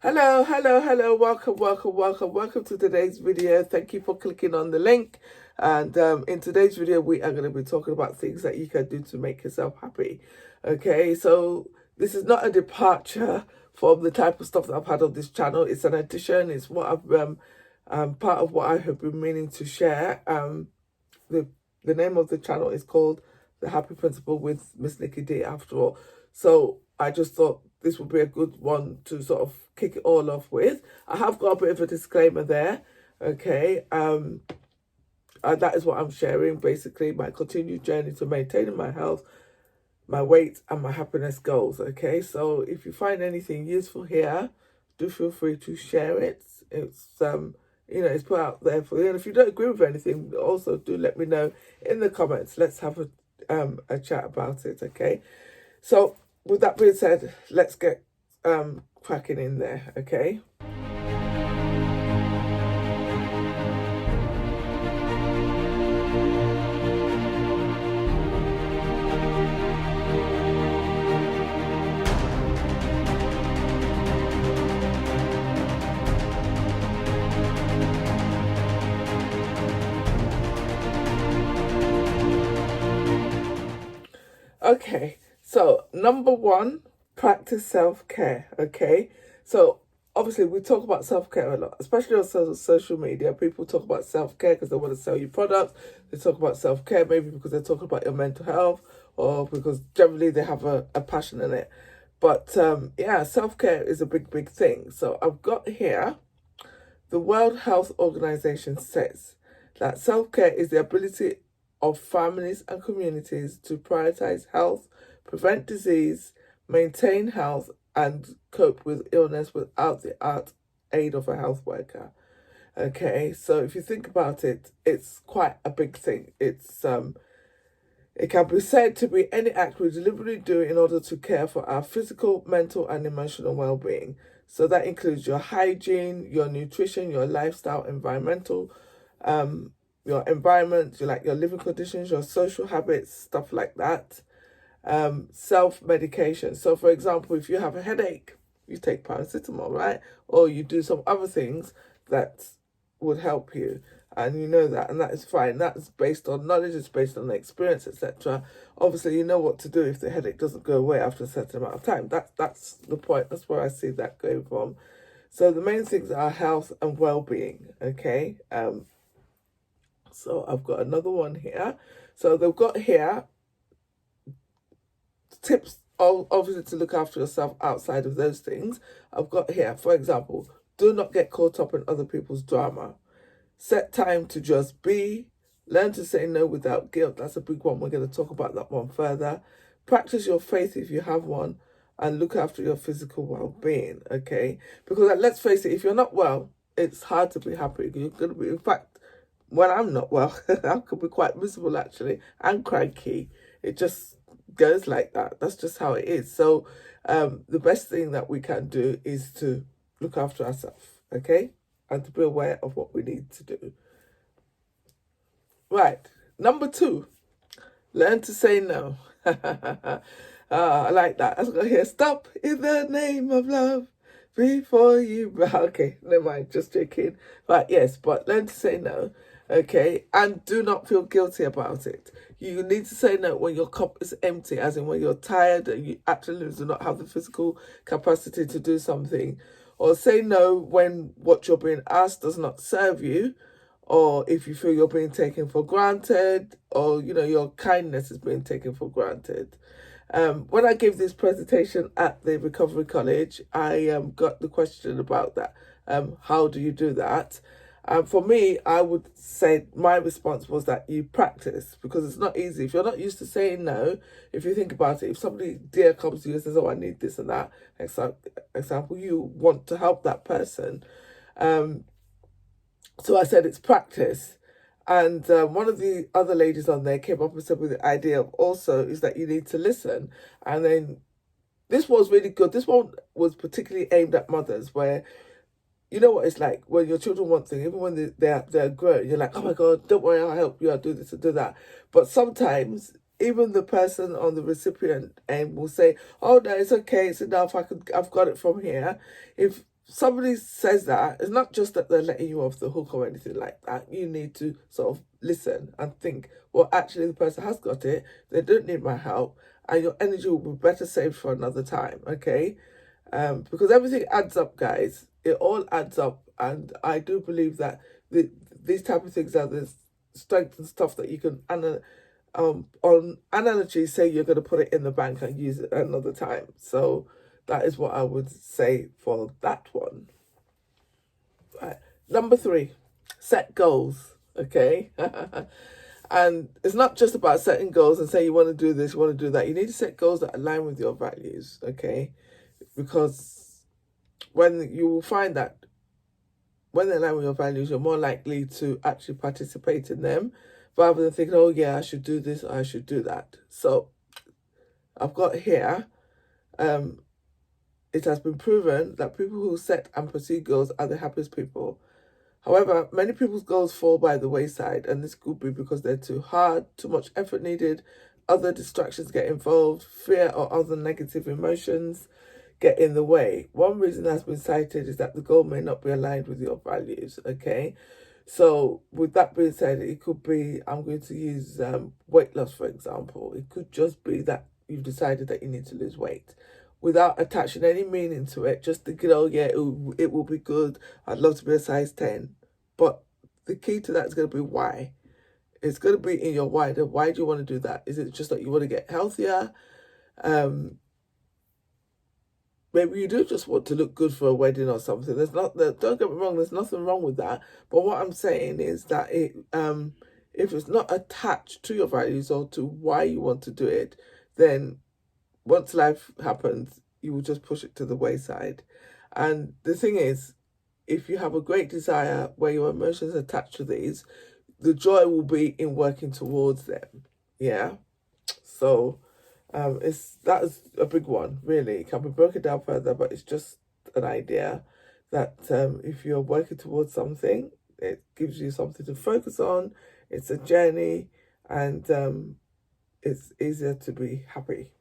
Hello. Welcome to today's video. Thank you for clicking on the link. And in today's video, we are going to be talking about things that you can do to make yourself happy. Okay, so this is not a departure from the type of stuff that I've had on this channel. It's an addition. It's what I've part of what I have been meaning to share. The name of the channel is called The Happy Principle with Miss Nikki D, after all. So I just thought this would be a good one to sort of kick it all off with. I have got a bit of a disclaimer there, okay? And that is what I'm sharing, basically, my continued journey to maintaining my health, my weight, and my happiness goals, okay? So if you find anything useful here, do feel free to share it. It's it's put out there for you. And if you don't agree with anything, also do let me know in the comments. Let's have a chat about it, okay? So with that being said, let's get cracking in there, okay? Okay, so number one, practice self-care, okay? So obviously we talk about self-care a lot, especially on social media. People talk about self-care because they want to sell you products. They talk about self-care maybe because they're talking about your mental health or because generally they have a passion in it. But yeah, self-care is a big thing. So I've got here, the World Health Organization says that self-care is the ability of families and communities to prioritize health, prevent disease, maintain health, and cope with illness without the aid of a health worker. Okay, so if you think about it, it's quite a big thing. It can be said to be any act we deliberately do in order to care for our physical, mental, and emotional well-being. So that includes your hygiene, your nutrition, your lifestyle, your environment, your living conditions, your social habits, stuff like that. Self-medication. So for example, if you have a headache, you take paracetamol, right? Or you do some other things that would help you. And you know that, and that is fine. That's based on knowledge, it's based on experience, etc. Obviously, you know what to do if the headache doesn't go away after a certain amount of time. That's the point. That's where I see that going from. So the main things are health and well-being, okay? So I've got another one here. So they've got here tips, obviously, to look after yourself outside of those things. I've got here, for example, do not get caught up in other people's drama. Set time to just be. Learn to say no without guilt. That's a big one. We're going to talk about that one further. Practice your faith if you have one. And look after your physical well-being, okay? Because let's face it, if you're not well, it's hard to be happy. You're going to be, in fact, when I'm not well, I could be quite miserable, actually, and cranky. It just goes like that. That's just how it is. So the best thing that we can do is to look after ourselves, okay? And to be aware of what we need to do. Right. Number two, learn to say no. I like that. I've got here, stop in the name of love before you... Okay, never mind, just joking. Right, yes, but learn to say no, okay? And do not feel guilty about it. You need to say no when your cup is empty, as in when you're tired and you actually do not have the physical capacity to do something. Or say no when what you're being asked does not serve you, or if you feel you're being taken for granted, or, your kindness is being taken for granted. When I gave this presentation at the Recovery College, I got the question about that. How do you do that? For me, I would say my response was that you practice, because it's not easy. If you're not used to saying no, if you think about it, if somebody dear comes to you and says, oh, I need this and that, example, you want to help that person. So I said it's practice. And one of the other ladies on there came up and said with the idea of also is that you need to listen. And then this was really good. This one was particularly aimed at mothers, where you know what it's like when your children want things, even when they're grown, you're like, oh my God, don't worry, I'll help you, I'll do this and do that. But sometimes even the person on the recipient end will say, oh no, it's okay, it's enough, I've got it from here. If somebody says that, it's not just that they're letting you off the hook or anything like that. You need to sort of listen and think, well, actually, the person has got it. They don't need my help, and your energy will be better saved for another time. Okay, because everything adds up, guys. It all adds up, and I do believe that these type of things are the strength and stuff that you can on analogy say you're going to put it in the bank and use it another time. So that is what I would say for that one. Right. Number 3, set goals. Okay. And it's not just about setting goals and saying you want to do this, you want to do that. You need to set goals that align with your values. Okay. Because when you will find that when they align with your values, you're more likely to actually participate in them rather than thinking, oh yeah, I should do this, I should do that. So I've got here, it has been proven that people who set and pursue goals are the happiest people. However, many people's goals fall by the wayside, and this could be because they're too hard, too much effort needed, other distractions get involved, fear or other negative emotions get in the way. One reason that's been cited is that the goal may not be aligned with your values. Okay, so with that being said, it could be, I'm going to use weight loss for example. It could just be that you've decided that you need to lose weight without attaching any meaning to it, just thinking, oh yeah, it will be good, I'd love to be a size 10. But the key to that is going to be why. It's going to be in your why. Why do you want to do that? Is it just that you want to get healthier? Maybe you do just want to look good for a wedding or something. Don't get me wrong, there's nothing wrong with that. But what I'm saying is that if it's not attached to your values or to why you want to do it, then once life happens, you will just push it to the wayside. And the thing is, if you have a great desire where your emotions are attached to these, the joy will be in working towards them. Yeah. So that is a big one, really. It can be broken down further, but it's just an idea that if you're working towards something, it gives you something to focus on. It's a journey, and it's easier to be happy.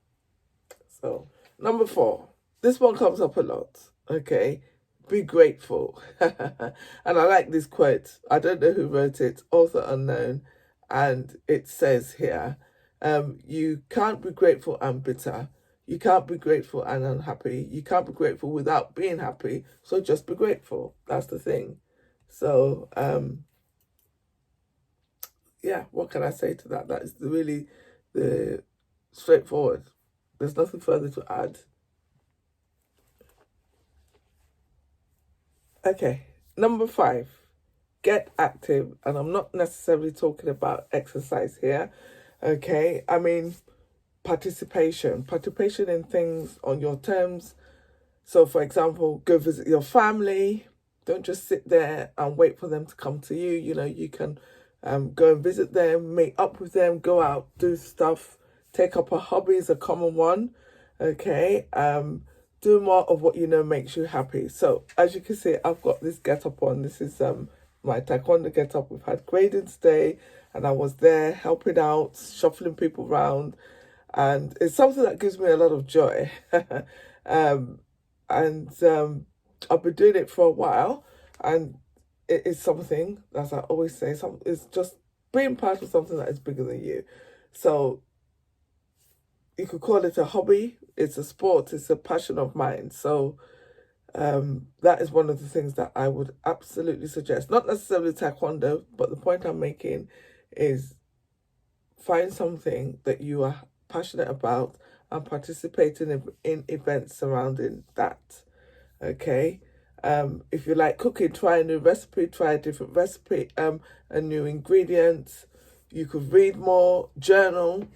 So, number 4, this one comes up a lot. Okay, be grateful. And I like this quote. I don't know who wrote it, author unknown, and it says here, you can't be grateful and bitter. You can't be grateful and unhappy. You can't be grateful without being happy. So just be grateful. That's the thing. So, yeah, what can I say to that? That is really the straightforward. There's nothing further to add. Okay, number 5, get active. And I'm not necessarily talking about exercise here. Okay, I mean participation in things on your terms. So for example, go visit your family. Don't just sit there and wait for them to come to you. You know, you can go and visit them, meet up with them, go out, do stuff, take up a hobby is a common one. Okay, do more of what you know makes you happy. So as you can see, I've got this get up on. This is my taekwondo get up. We've had grading today, and I was there helping out, shuffling people around, and it's something that gives me a lot of joy. And I've been doing it for a while, and it is something, as I always say, it's just being part of something that is bigger than you. So you could call it a hobby, it's a sport, it's a passion of mine. So that is one of the things that I would absolutely suggest. Not necessarily taekwondo, but the point I'm making is find something that you are passionate about and participate in events surrounding that. Okay. If you like cooking, try a new recipe, try a different recipe, a new ingredient. You could read more, journal.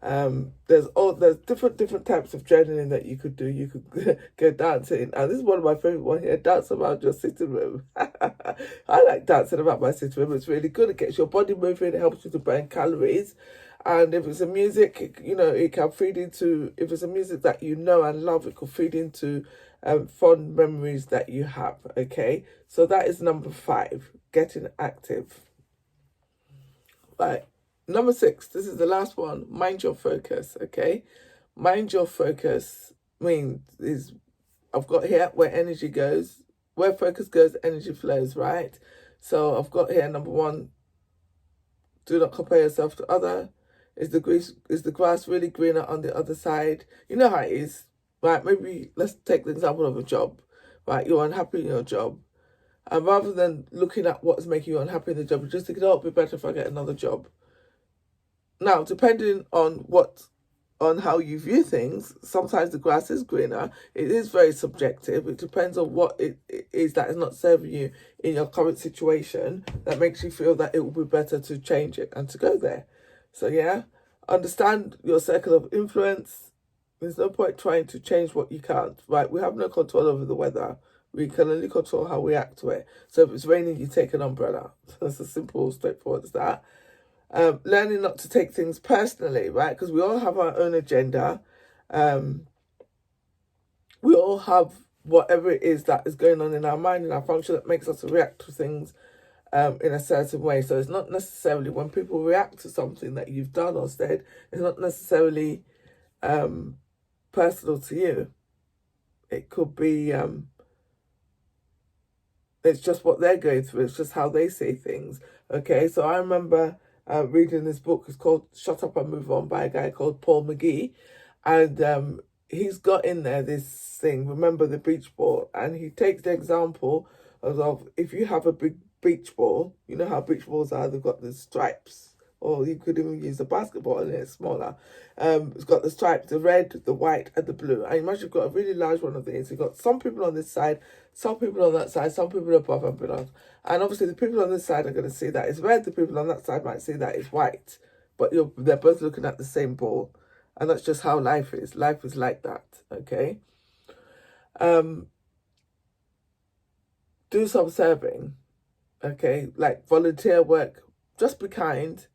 There's different types of journaling that you could do. You could go dancing, and this is one of my favorite ones here. Dance around your sitting room. I like dancing around my sitting room. It's really good. It gets your body moving. It helps you to burn calories. And if it's a music, you know, it can feed into. If it's a music that you know and love, it could feed into fond memories that you have. Okay, so that is number 5. Getting active. Right. Number 6, this is the last one. Mind your focus, okay? Mind your focus means I've got here where energy goes, where focus goes, energy flows, right? So I've got here number 1, do not compare yourself to other. Is the grass really greener on the other side? You know how it is, right? Maybe let's take the example of a job, right? You're unhappy in your job. And rather than looking at what's making you unhappy in the job, you just think, oh, it'd be better if I get another job. Now, depending on how you view things, sometimes the grass is greener. It is very subjective. It depends on what it is that is not serving you in your current situation that makes you feel that it will be better to change it and to go there. So yeah, understand your circle of influence. There's no point trying to change what you can't, right? We have no control over the weather. We can only control how we act to it. So if it's raining, you take an umbrella. That's as simple, straightforward as that. Learning not to take things personally, right? Because we all have our own agenda. We all have whatever it is that is going on in our mind and our function that makes us react to things in a certain way. So it's not necessarily when people react to something that you've done or said, it's not necessarily personal to you. It could be it's just what they're going through. It's just how they say things. Okay, so I remember reading this book. It's called Shut Up and Move On by a guy called Paul McGee. And he's got in there this thing, remember the beach ball. And he takes the example of if you have a big beach ball, you know how beach balls are, they've got the stripes. Or you could even use a basketball and it's smaller. It's got the stripes, the red, the white, and the blue. And imagine you've got a really large one of these. You've got some people on this side, some people on that side, some people above and below. And obviously the people on this side are going to see that it's red. The people on that side might see that it's white. But they're both looking at the same ball. And that's just how life is. Life is like that, okay? Do some serving, okay? Like volunteer work. Just be kind.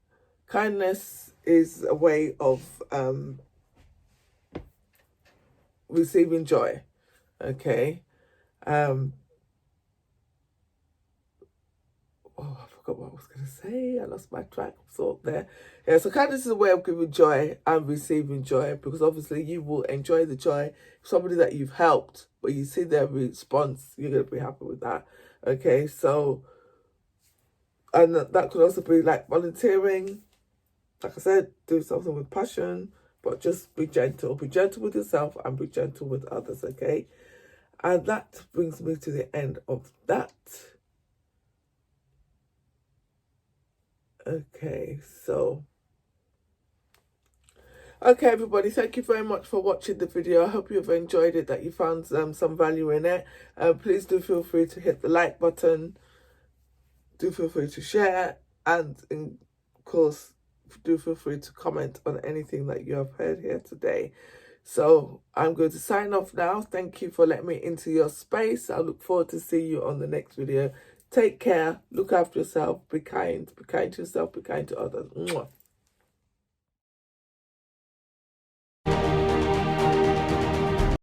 Kindness is a way of receiving joy, okay? Oh, I forgot what I was going to say. I lost my track of thought there. Yeah, so kindness is a way of giving joy and receiving joy, because obviously you will enjoy the joy. Somebody that you've helped, but you see their response, you're going to be happy with that, okay? So, and that could also be like volunteering. Like I said, do something with passion, but just be gentle. Be gentle with yourself and be gentle with others, okay? And that brings me to the end of that. Okay, so... Okay, everybody, thank you very much for watching the video. I hope you've enjoyed it, that you found some value in it. Please do feel free to hit the like button. Do feel free to share. And, of course, do feel free to comment on anything that you have heard here today. So I'm going to sign off now. Thank you for letting me into your space. I look forward to seeing you on the next video. Take care. Look after yourself. Be kind. Be kind to yourself. Be kind to others. Mwah.